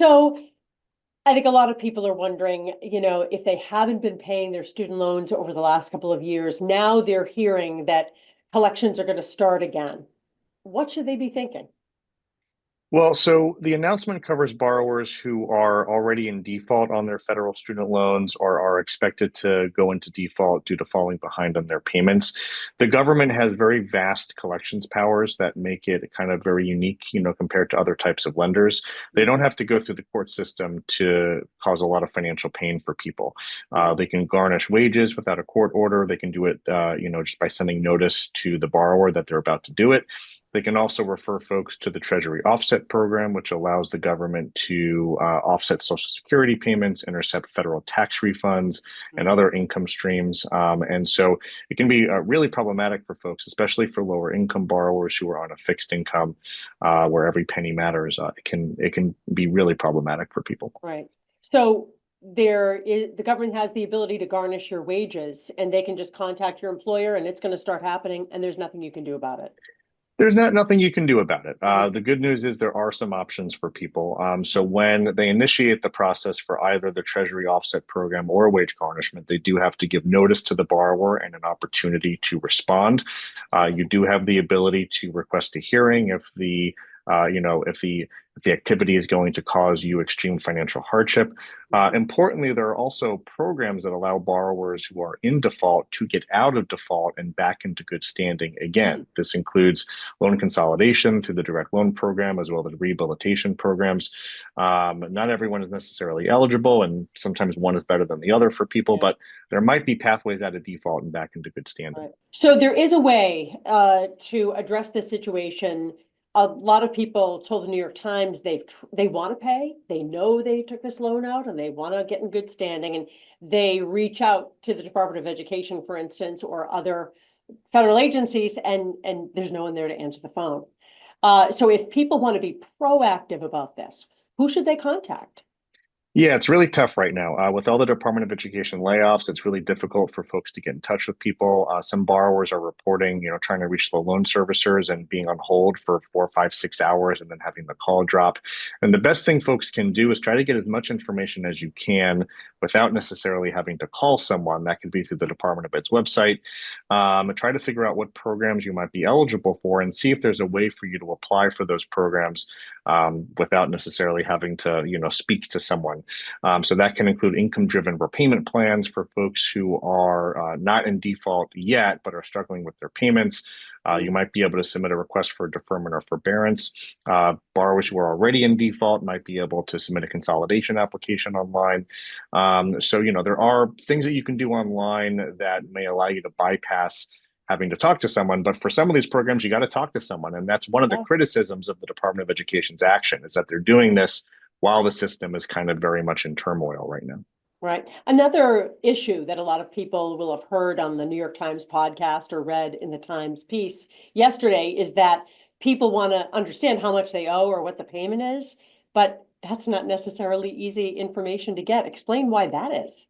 So I think a lot of people are wondering, if they haven't been paying their student loans over the last couple of years, now they're hearing that collections are going to start again. What should they be thinking? Well, so the announcement covers borrowers who are already in default on their federal student loans or are expected to go into default due to falling behind on their payments. The government has very vast collections powers that make it kind of very unique, compared to other types of lenders. They don't have to go through the court system to cause a lot of financial pain for people. They can garnish wages without a court order. They can do it, just by sending notice to the borrower that they're about to do it. They can also refer folks to the Treasury Offset Program, which allows the government to offset Social Security payments, intercept federal tax refunds, and other income streams. And so it can be really problematic for folks, especially for lower income borrowers who are on a fixed income, where every penny matters. It can be really problematic for people. Right. So the government has the ability to garnish your wages, and they can just contact your employer, and it's going to start happening, and there's nothing you can do about it. There's nothing you can do about it. Mhm. The good news is there are some options for people. So when they initiate the process for either the Treasury Offset Program or wage garnishment, they do have to give notice to the borrower and an opportunity to respond. You do have the ability to request a hearing if if the activity is going to cause you extreme financial hardship. Importantly, there are also programs that allow borrowers who are in default to get out of default and back into good standing again. This includes loan consolidation through the direct loan program, as well as rehabilitation programs. Not everyone is necessarily eligible, and sometimes one is better than the other for people, Yeah. but there might be pathways out of default and back into good standing. Right. So there is a way to address this situation. A lot of people told the New York Times they want to pay. They know they took this loan out and they want to get in good standing, and they reach out to the Department of Education, for instance, or other federal agencies, and there's no one there to answer the phone. So if people want to be proactive about this, who should they contact? Yeah, it's really tough right now. With all the Department of Education layoffs, it's really difficult for folks to get in touch with people. Some borrowers are reporting, trying to reach the loan servicers and being on hold for 4, 5, 6 hours and then having the call drop. And the best thing folks can do is try to get as much information as you can without necessarily having to call someone. That could be through the Department of Ed's website. Try to figure out what programs you might be eligible for and see if there's a way for you to apply for those programs without necessarily having to, speak to someone. So that can include income-driven repayment plans for folks who are not in default yet, but are struggling with their payments. You might be able to submit a request for deferment or forbearance. Borrowers who are already in default might be able to submit a consolidation application online. There are things that you can do online that may allow you to bypass having to talk to someone. But for some of these programs, you got to talk to someone. And that's one of the Yeah. criticisms of the Department of Education's action is that they're doing this while the system is kind of very much in turmoil right now. Right. Another issue that a lot of people will have heard on the New York Times podcast or read in the Times piece yesterday is that people want to understand how much they owe or what the payment is, but that's not necessarily easy information to get. Explain why that is.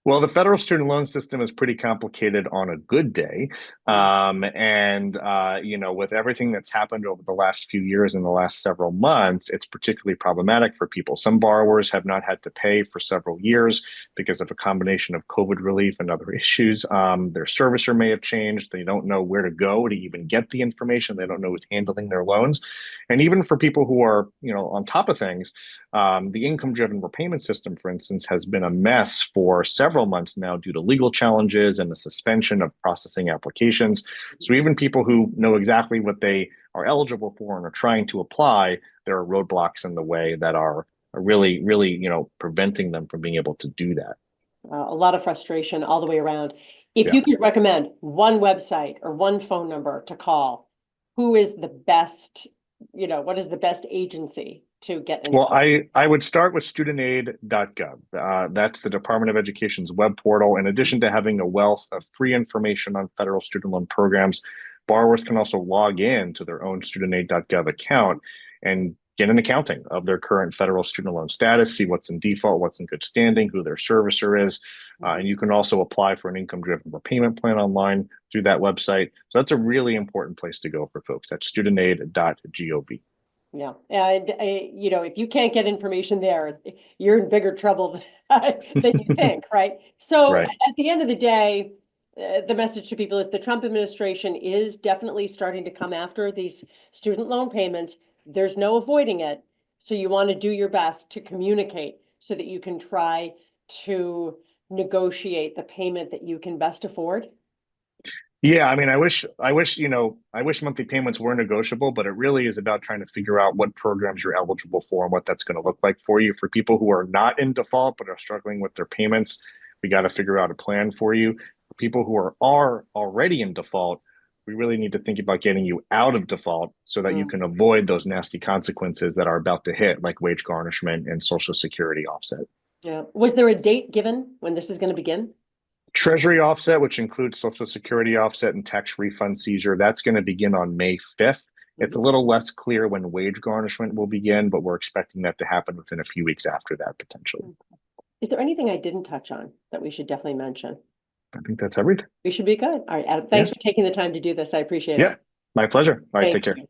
Well, the federal student loan system is pretty complicated on a good day. Mm. With everything that's happened over the last few years and the last several months, it's particularly problematic for people. Some borrowers have not had to pay for several years because of a combination of COVID relief and other issues. Their servicer may have changed. They don't know where to go to even get the information. They don't know who's handling their loans. And even for people who are, on top of things, the income-driven repayment system, for instance, has been a mess for several months now due to legal challenges and the suspension of processing applications. So even people who know exactly what they are eligible for and are trying to apply, there are roadblocks in the way that are really, really, preventing them from being able to do that. A lot of frustration all the way around. If Yeah. you could recommend one website or one phone number to call, who is the best, what is the best agency to get in Well, touch? I would start with studentaid.gov. That's the Department of Education's web portal. In addition to having a wealth of free information on federal student loan programs, borrowers can also log in to their own studentaid.gov account and get an accounting of their current federal student loan status, see what's in default, what's in good standing, who their servicer is. And you can also apply for an income-driven repayment plan online through that website. So that's a really important place to go for folks. That's studentaid.gov. Yeah, and you know, if you can't get information there, you're in bigger trouble than you think, right? So Right. at the end of the day, the message to people is the Trump administration is definitely starting to come after these student loan payments. There's no avoiding it. So you want to do your best to communicate so that you can try to negotiate the payment that you can best afford. Yeah, I mean, I wish monthly payments were negotiable, but it really is about trying to figure out what programs you're eligible for and what that's going to look like for you. For people who are not in default but are struggling with their payments, we got to figure out a plan for you. For people who are already in default, we really need to think about getting you out of default so that you Mm. can avoid those nasty consequences that are about to hit, like wage garnishment and Social Security offset. Yeah. Was there a date given when this is going to begin? Treasury offset, which includes Social Security offset and tax refund seizure, that's going to begin on May 5th. It's a Mhm. little less clear when wage garnishment will begin, but we're expecting that to happen within a few weeks after that, potentially. Is there anything I didn't touch on that we should definitely mention? I think that's everything. We should be good. All right, Adam, Yeah. thanks for taking the time to do this. I appreciate Yeah. it. My pleasure. All right. Thank Take care. you.